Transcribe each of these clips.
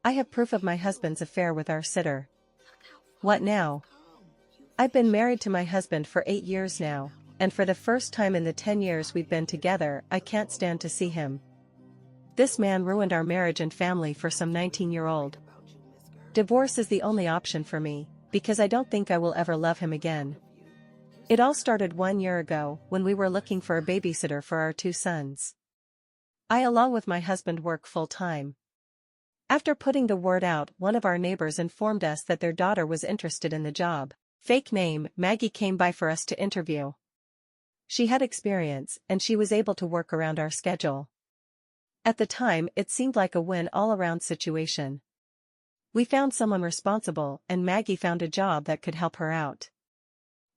I have proof of my husband's affair with our sitter. What now? I've been married to my husband for 8 years now, and for the first time in the 10 years we've been together, I can't stand to see him. This man ruined our marriage and family for some 19-year-old. Divorce is the only option for me, because I don't think I will ever love him again. It all started 1 year ago when we were looking for a babysitter for our 2 sons. I along with my husband work full-time. After putting the word out, one of our neighbors informed us that their daughter was interested in the job. Fake name, Maggie came by for us to interview. She had experience, and she was able to work around our schedule. At the time, it seemed like a win-all-around situation. We found someone responsible, and Maggie found a job that could help her out.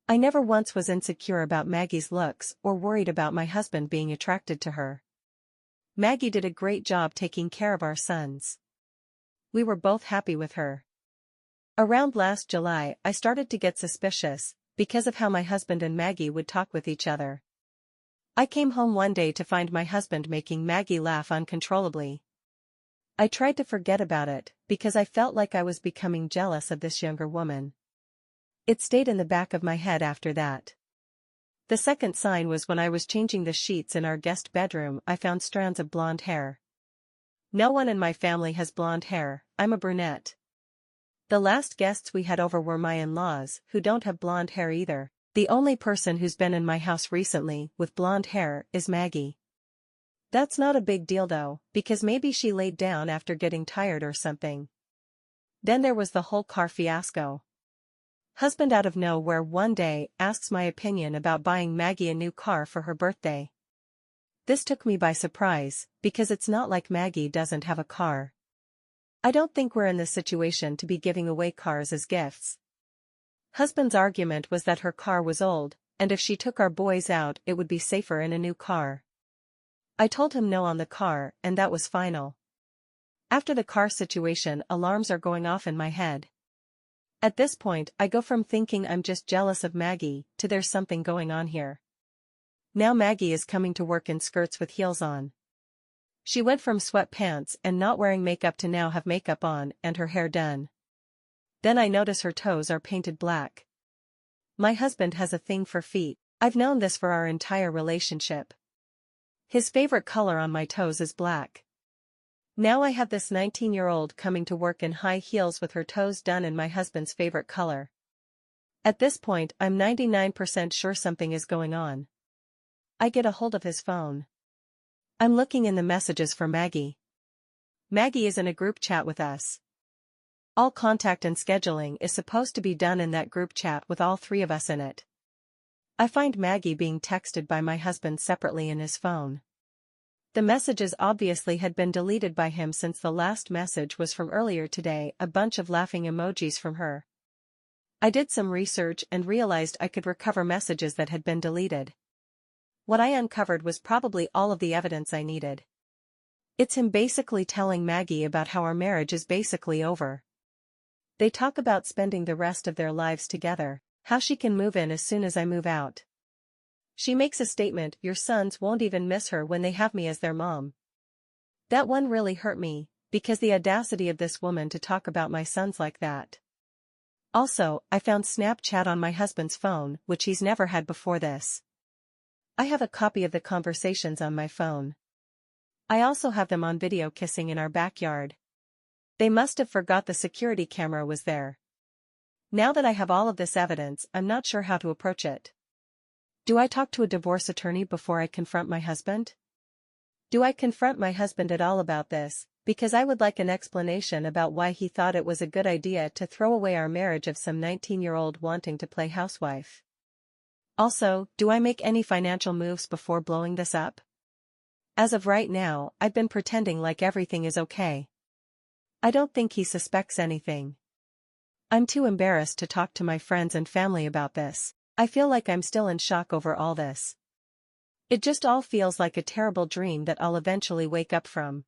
I never once was insecure about Maggie's looks or worried about my husband being attracted to her. Maggie did a great job taking care of our sons. We were both happy with her. Around last July, I started to get suspicious, because of how my husband and Maggie would talk with each other. I came home one day to find my husband making Maggie laugh uncontrollably. I tried to forget about it, because I felt like I was becoming jealous of this younger woman. It stayed in the back of my head after that. The second sign was when I was changing the sheets in our guest bedroom. I found strands of blonde hair. No one in my family has blonde hair, I'm a brunette. The last guests we had over were my in-laws, who don't have blonde hair either. The only person who's been in my house recently with blonde hair is Maggie. That's not a big deal though, because maybe she laid down after getting tired or something. Then there was the whole car fiasco. Husband out of nowhere one day asks my opinion about buying Maggie a new car for her birthday. This took me by surprise, because it's not like Maggie doesn't have a car. I don't think we're in this situation to be giving away cars as gifts. Husband's argument was that her car was old, and if she took our boys out it would be safer in a new car. I told him no on the car, and that was final. After the car situation, alarms are going off in my head. At this point, I go from thinking I'm just jealous of Maggie, to there's something going on here. Now Maggie is coming to work in skirts with heels on. She went from sweatpants and not wearing makeup to now have makeup on and her hair done. Then I notice her toes are painted black. My husband has a thing for feet. I've known this for our entire relationship. His favorite color on my toes is black. Now I have this 19-year-old coming to work in high heels with her toes done in my husband's favorite color. At this point, I'm 99% sure something is going on. I get a hold of his phone. I'm looking in the messages for Maggie. Maggie is in a group chat with us. All contact and scheduling is supposed to be done in that group chat with all 3 of us in it. I find Maggie being texted by my husband separately in his phone. The messages obviously had been deleted by him since the last message was from earlier today, a bunch of laughing emojis from her. I did some research and realized I could recover messages that had been deleted. What I uncovered was probably all of the evidence I needed. It's him basically telling Maggie about how our marriage is basically over. They talk about spending the rest of their lives together, how she can move in as soon as I move out. She makes a statement, your sons won't even miss her when they have me as their mom. That one really hurt me, because the audacity of this woman to talk about my sons like that. Also, I found Snapchat on my husband's phone, which he's never had before this. I have a copy of the conversations on my phone. I also have them on video kissing in our backyard. They must have forgot the security camera was there. Now that I have all of this evidence, I'm not sure how to approach it. Do I talk to a divorce attorney before I confront my husband? Do I confront my husband at all about this, because I would like an explanation about why he thought it was a good idea to throw away our marriage of some 19-year-old wanting to play housewife? Also, do I make any financial moves before blowing this up? As of right now, I've been pretending like everything is okay. I don't think he suspects anything. I'm too embarrassed to talk to my friends and family about this. I feel like I'm still in shock over all this. It just all feels like a terrible dream that I'll eventually wake up from.